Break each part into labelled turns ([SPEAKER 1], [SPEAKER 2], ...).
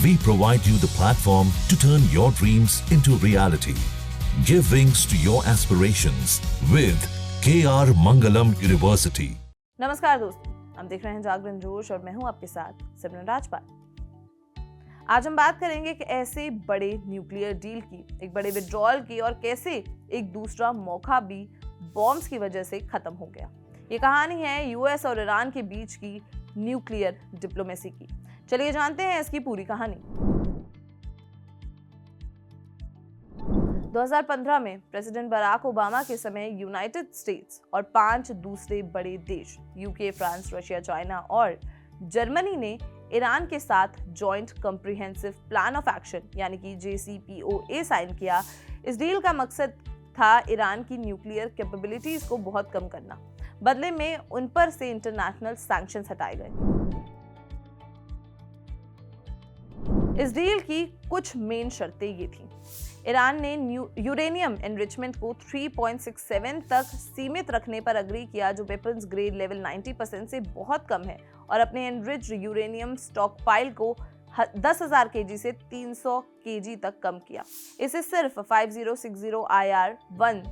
[SPEAKER 1] We provide you the platform to turn your dreams into reality. Give wings to your aspirations with KR Mangalam University.
[SPEAKER 2] नमस्कार दोस्तों, हम देख रहे हैं जागरण जोश और मैं हूं आपके साथ सिमरन राजपाल। आज हम बात करेंगे एक ऐसे बड़े न्यूक्लियर डील की, एक बड़े विड्रॉल की और कैसे एक दूसरा मौका भी बॉम्ब्स की वजह से खत्म हो गया। ये कहानी है यूएस और ईरान के बीच की न्यूक्लियर डिप्लोमेसी की। चलिए जानते हैं इसकी पूरी कहानी। 2015 में प्रेसिडेंट बराक ओबामा के समय यूनाइटेड स्टेट्स और 5 दूसरे बड़े देश यूके, फ्रांस, रशिया, चाइना और जर्मनी ने ईरान के साथ joint comprehensive plan of action यानी कि JCPOA साइन किया। इस डील का मकसद था ईरान की न्यूक्लियर कैपेबिलिटीज को बहुत कम करना। बदले में उन पर से इंटरनेशनल सैंक्शंस हटाए गए। इस डील की कुछ मेन शर्तें ये थी। ईरान ने यूरेनियम एनरिचमेंट को 3.67 तक सीमित रखने पर अग्री किया, जो वेपन्स ग्रेड लेवल 90% से बहुत कम है, और अपने एनरिच्ड यूरेनियम स्टॉकपाइल को 10,000 kg से 300 kg तक कम किया। इसे सिर्फ 5060 IR-1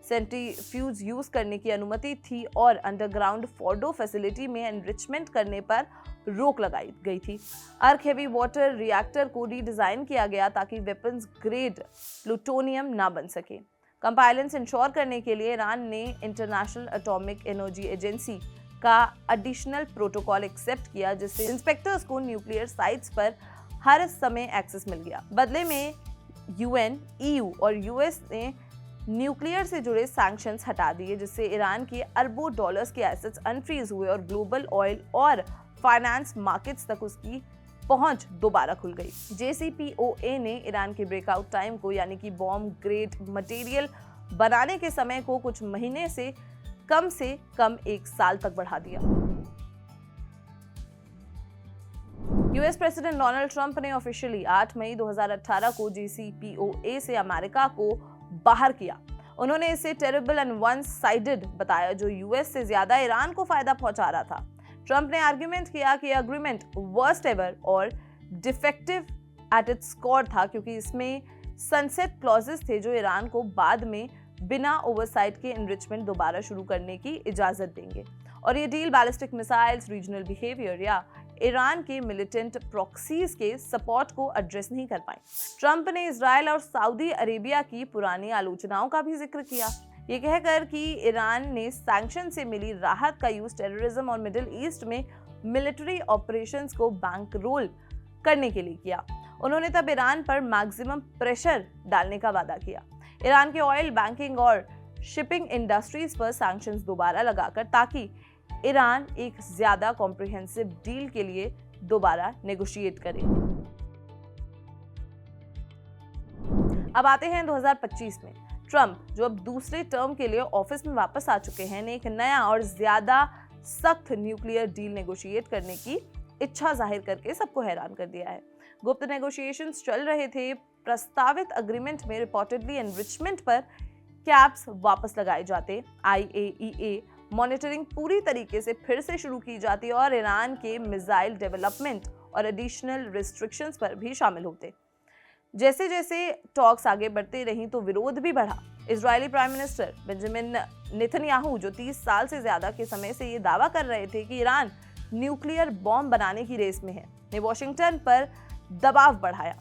[SPEAKER 2] सेंट्रीफ्यूज यूज करने की अनुमति थी और अंडरग्राउंड फोर्डो फैसिलिटी में एनरिचमेंट करने पर रोक लगाई गई थी। अर्क हेवी वाटर रिएक्टर को रीडिजाइन किया गया ताकि वेपन्स ग्रेड प्लूटोनियम ना बन सके। कंपाइलेंस इंश्योर करने के लिए ईरान ने इंटरनेशनल एटॉमिक एनर्जी एजेंसी का एडिशनल प्रोटोकॉल एक्सेप्ट किया, जिससे इंस्पेक्टर्स को न्यूक्लियर साइट्स पर हर समय एक्सेस मिल गया। बदले में UN, EU और US ने न्यूक्लियर से जुड़े सैंक्शंस हटा दिए, जिससे ईरान के अरबों डॉलर्स के एसेट्स अनफ्रीज हुए और ग्लोबल ऑयल और फाइनेंस मार्केट्स तक उसकी पहुंच दोबारा खुल गई। JCPOA ने ईरान के ब्रेकआउट टाइम को यानी कि बॉम्ब ग्रेड मटेरियल बनाने के समय को कुछ महीने से कम 1 साल तक बढ़ा दिया। यूएस प्रेसिडेंट डोनाल्ड ट्रंप ने ऑफिशियली 8 मई 2018 को JCPOA से अमेरिका को बाहर किया। उन्होंने इसे टेरिबल एंड वन साइडेड बताया, जो यूएस से ज्यादा ईरान को फायदा पहुंचा रहा था। ट्रंप ने आर्गुमेंट किया कि एग्रीमेंट वर्स्ट एवर और डिफेक्टिव एट इट्स कोर था, क्योंकि इसमें सनसेट क्लॉजेस थे जो ईरान को बाद में बिना ओवरसाइट के एनरिचमेंट दोबारा शुरू करने की इजाजत देंगे, और ये deal ballistic missiles, regional behaviour या ईरान के मिलिटेंट प्रॉक्सीज के सपोर्ट को एड्रेस नहीं कर पाई। ट्रंप ने इजराइल और सऊदी अरेबिया की पुरानी आलोचनाओं का भी जिक्र किया, ये कहकर कि ईरान ने सैंक्शन से मिली राहत का यूज टेररिज्म और मिडिल ईस्ट में मिलिट्री ऑपरेशंस को बैंक रोल करने के लिए किया। उन्होंने तब ईरान पर मैक्सिमम प्रेशर डालने का वादा किया, ईरान के ऑयल, बैंकिंग और शिपिंग इंडस्ट्रीज पर सैंक्शंस दोबारा लगाकर, ताकि ईरान एक ज्यादा कॉम्प्रिहेंसिव डील के लिए दोबारा नेगोशिएट करे। अब आते हैं 2025 में। ट्रंप, जो अब दूसरे टर्म के लिए ऑफिस में वापस आ चुके हैं, ने एक नया और ज्यादा सख्त न्यूक्लियर डील नेगोशिएट करने की इच्छा जाहिर करके सबको हैरान कर दिया है। गुप्त नेगोशिएशंस चल रहे थे। प्रस्तावित अग्रीमेंट में रिपोर्टेडली एनरिचमेंट पर कैप्स वापस लगाए जाते, IAEA मॉनिटरिंग पूरी तरीके से फिर से शुरू की जाती और ईरान के मिसाइल डेवलपमेंट और एडिशनल रिस्ट्रिक्शंस पर भी शामिल होते। जैसे जैसे टॉक्स आगे बढ़ते रहीं तो विरोध भी बढ़ा। Israeli prime minister Benjamin Netanyahu, जो 30 साल से ज्यादा के समय से ये दावा कर रहे थे कि ईरान न्यूक्लियर बॉम्ब बनाने की रेस में है, ने वॉशिंगटन पर दबाव बढ़ाया।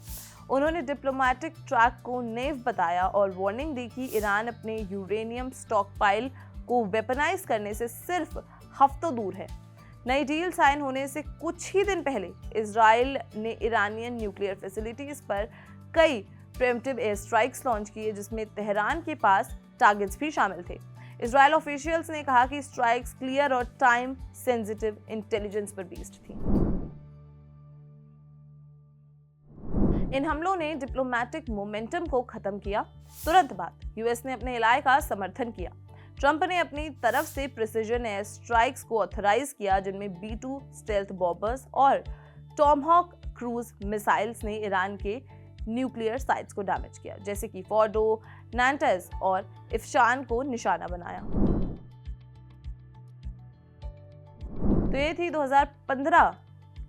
[SPEAKER 2] उन्होंने डिप्लोमेटिक ट्रैक को नेव बताया और वार्निंग दी कि ईरान अपने यूरेनियम स्टॉकपाइल को वेपनाइज करने से सिर्फ हफ्तों दूर है। नई डील साइन होने से कुछ ही दिन पहले इजराइल ने ईरानियन न्यूक्लियर फैसिलिटीज पर कई प्रीएम्प्टिव एयर स्ट्राइक्स लॉन्च किए, जिसमें तेहरान के पास टारगेट्स भी शामिल थे। इजराइल ऑफिशियल्स ने कहा कि स्ट्राइक्स क्लियर और टाइम सेंसिटिव इंटेलिजेंस पर बेस्ड थी। इन हमलों ने डिप्लोमेटिक मोमेंटम को खत्म किया। तुरंत बाद यूएस ने अपने इलाके का समर्थन किया। ट्रंप ने अपनी तरफ से प्रिसिजन एयर स्ट्राइक्स को ऑथराइज किया, जिनमें B-2 स्टेल्थ बॉम्बर्स और टॉमहॉक क्रूज मिसाइल्स ने ईरान के न्यूक्लियर साइट्स को डैमेज किया, जैसे कि फोर्डो, नांटेस और इफ्शान को निशाना बनाया। तो ये थी 2015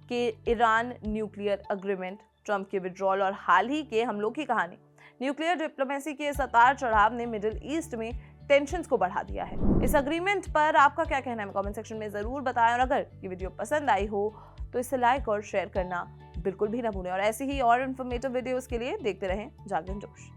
[SPEAKER 2] के ईरान न्यूक्लियर एग्रीमेंट ट्रंप के विड्रॉल और हाल ही के हमलों की कहानी, न्यूक्लियर डिप्लोमेसी के इस उतार चढ़ाव ने मिडिल ईस्ट में टेंशंस को बढ़ा दिया है। इस अग्रीमेंट पर आपका क्या कहना है कमेंट सेक्शन में जरूर बताएं, और अगर ये वीडियो पसंद आई हो तो इसे लाइक और शेयर करना बिल्कुल भी ना भूलें। और ऐसी ही और इन्फॉर्मेटिव वीडियोस के लिए देखते रहें जागरण जोश।